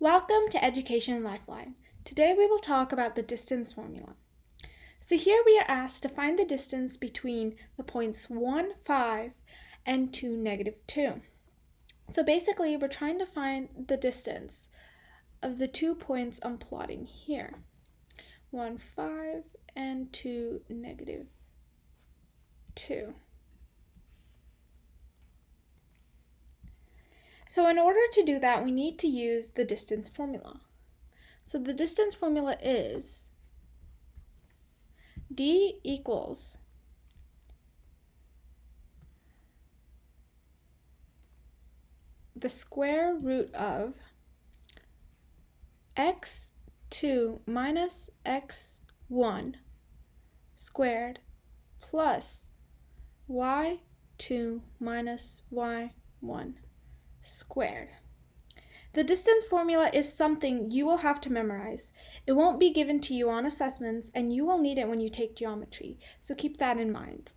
Welcome to Education Lifeline. Today we will talk about the distance formula. So here we are asked to find the distance between the points 1, 5 and 2, -2. So basically we're trying to find the distance of the 2 points I'm plotting here. 1, 5 and 2, -2. So in order to do that, we need to use the distance formula. So the distance formula is D equals the square root of x2 minus x1 squared plus y2 minus y1 squared. The distance formula is something you will have to memorize. It won't be given to you on assessments, and you will need it when you take geometry, so keep that in mind.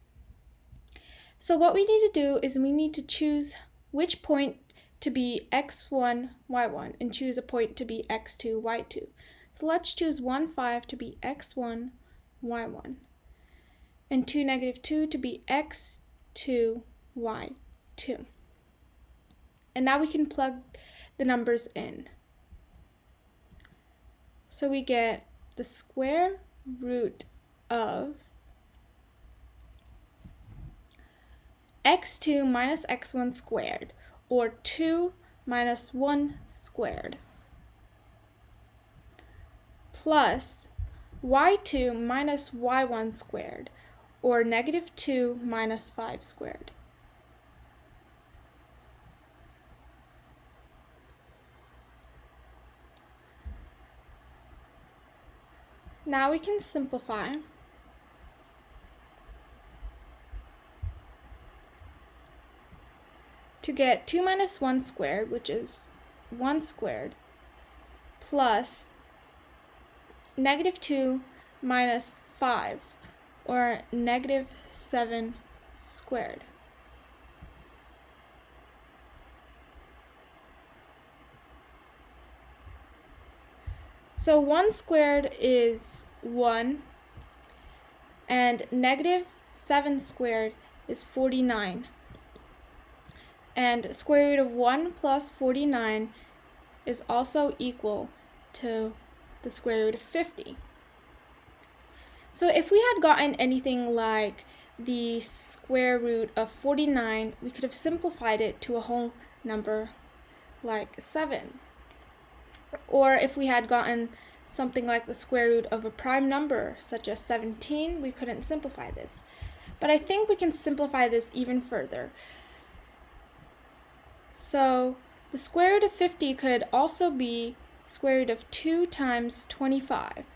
So what we need to do is we need to choose which point to be x1, y1, and choose a point to be x2, y2. So let's choose 1, 5 to be x1, y1, and 2, -2 to be x2, y2. And now we can plug the numbers in. So we get the square root of x2 minus x1 squared, or 2 minus 1 squared, plus y2 minus y1 squared, or -2 minus 5 squared. Now we can simplify. To get 2 minus 1 squared, which is 1 squared, plus -2 minus 5, or -7 squared. So 1 squared is 1, and -7 squared is 49. And square root of 1 plus 49 is also equal to the square root of 50. So if we had gotten anything like the square root of 49, we could have simplified it to a whole number like 7. Or if we had gotten something like the square root of a prime number, such as 17, we couldn't simplify this. But I think we can simplify this even further. So the square root of 50 could also be square root of 2 times 25.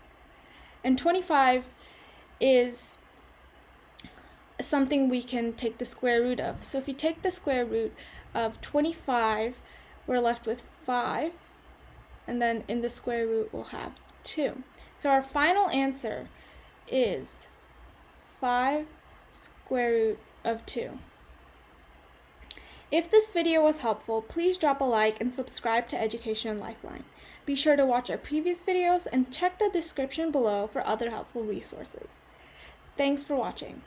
And 25 is something we can take the square root of. So if you take the square root of 25, we're left with 5. And then in the square root we'll have 2. So our final answer is 5 square root of 2. If this video was helpful, please drop a like and subscribe to Education Lifeline. Be sure to watch our previous videos and check the description below for other helpful resources. Thanks for watching.